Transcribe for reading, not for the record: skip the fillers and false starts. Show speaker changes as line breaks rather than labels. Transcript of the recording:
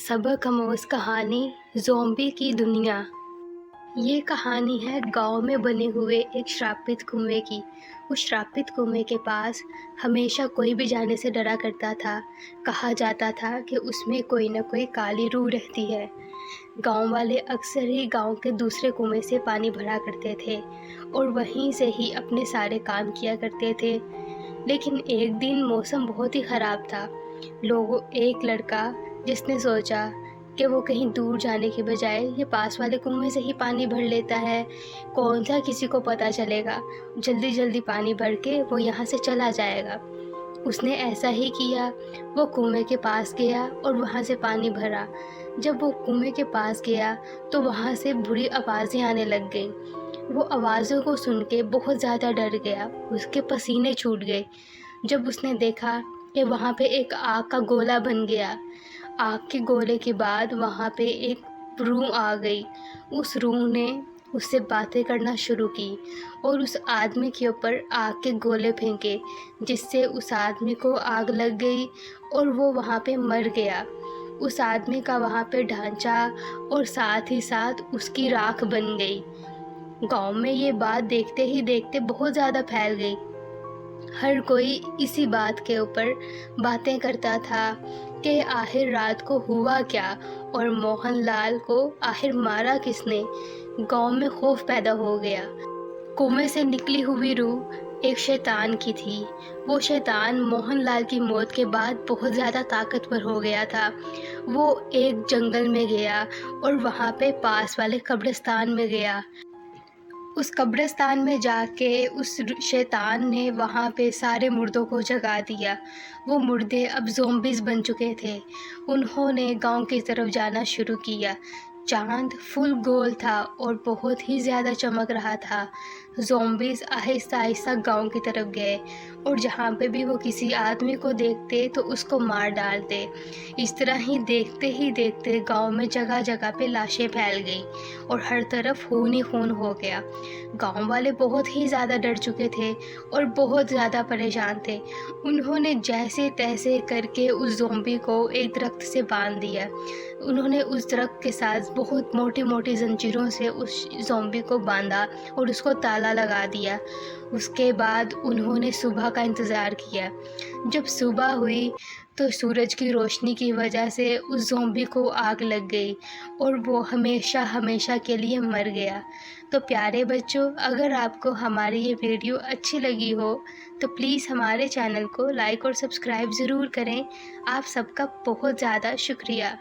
सबक आमोज़ कहानी ज़ॉम्बी की दुनिया। ये कहानी है गांव में बने हुए एक श्रापित कुएं की। उस श्रापित कुएं के पास हमेशा कोई भी जाने से डरा करता था। कहा जाता था कि उसमें कोई न कोई काली रूह रहती है। गांव वाले अक्सर ही गांव के दूसरे कुएं से पानी भरा करते थे और वहीं से ही अपने सारे काम किया करते थे। लेकिन एक दिन मौसम बहुत ही ख़राब था। एक लड़का जिसने सोचा कि वो कहीं दूर जाने के बजाय ये पास वाले कुएं से ही पानी भर लेता है, कौन सा किसी को पता चलेगा, जल्दी जल्दी पानी भर के वो यहाँ से चला जाएगा। उसने ऐसा ही किया। वो कुएं के पास गया और वहाँ से पानी भरा। जब वो कुएं के पास गया तो वहाँ से बुरी आवाज़ें आने लग गईं। वो आवाज़ों को सुन के बहुत ज़्यादा डर गया, उसके पसीने छूट गए। जब उसने देखा कि वहाँ पे एक आग का गोला बन गया। आग के गोले के बाद वहाँ पे एक रूह आ गई। उस रूह ने उससे बातें करना शुरू की और उस आदमी के ऊपर आग के गोले फेंके, जिससे उस आदमी को आग लग गई और वो वहाँ पे मर गया। उस आदमी का वहाँ पे ढांचा और साथ ही साथ उसकी राख बन गई। गांव में ये बात देखते ही देखते बहुत ज़्यादा फैल गई। हर कोई इसी बात के ऊपर बातें करता था कि आखिर रात को हुआ क्या और मोहनलाल को आखिर मारा किसने। गांव में खौफ पैदा हो गया। कुएं से निकली हुई रूह एक शैतान की थी। वो शैतान मोहनलाल की मौत के बाद बहुत ज़्यादा ताकतवर हो गया था। वो एक जंगल में गया और वहाँ पे पास वाले कब्रिस्तान में गया। उस कब्रिस्तान में जाके उस शैतान ने वहाँ पे सारे मुर्दों को जगा दिया। वो मुर्दे अब ज़ॉम्बीज़ बन चुके थे। उन्होंने गांव की तरफ जाना शुरू किया। चांद फुल गोल था और बहुत ही ज़्यादा चमक रहा था। ज़ॉम्बीज़ आहिस्ता आहिस्ता गांव की तरफ गए और जहाँ पे भी वो किसी आदमी को देखते तो उसको मार डालते। इस तरह ही देखते गांव में जगह जगह पे लाशें फैल गई और हर तरफ खून ही खून हो गया। गांव वाले बहुत ही ज़्यादा डर चुके थे और बहुत ज़्यादा परेशान थे। उन्होंने जैसे तैसे करके उस ज़ॉम्बी को एक दरख्त से बांध दिया। उन्होंने उस दरख्त के साथ बहुत मोटी मोटी जंजीरों से उस ज़ॉम्बी को बांधा और उसको ताला लगा दिया। उसके बाद उन्होंने सुबह का इंतज़ार किया। जब सुबह हुई तो सूरज की रोशनी की वजह से उस ज़ॉम्बी को आग लग गई और वो हमेशा हमेशा के लिए मर गया। तो प्यारे बच्चों, अगर आपको हमारी ये वीडियो अच्छी लगी हो तो प्लीज़ हमारे चैनल को लाइक और सब्सक्राइब ज़रूर करें। आप सबका बहुत ज़्यादा शुक्रिया।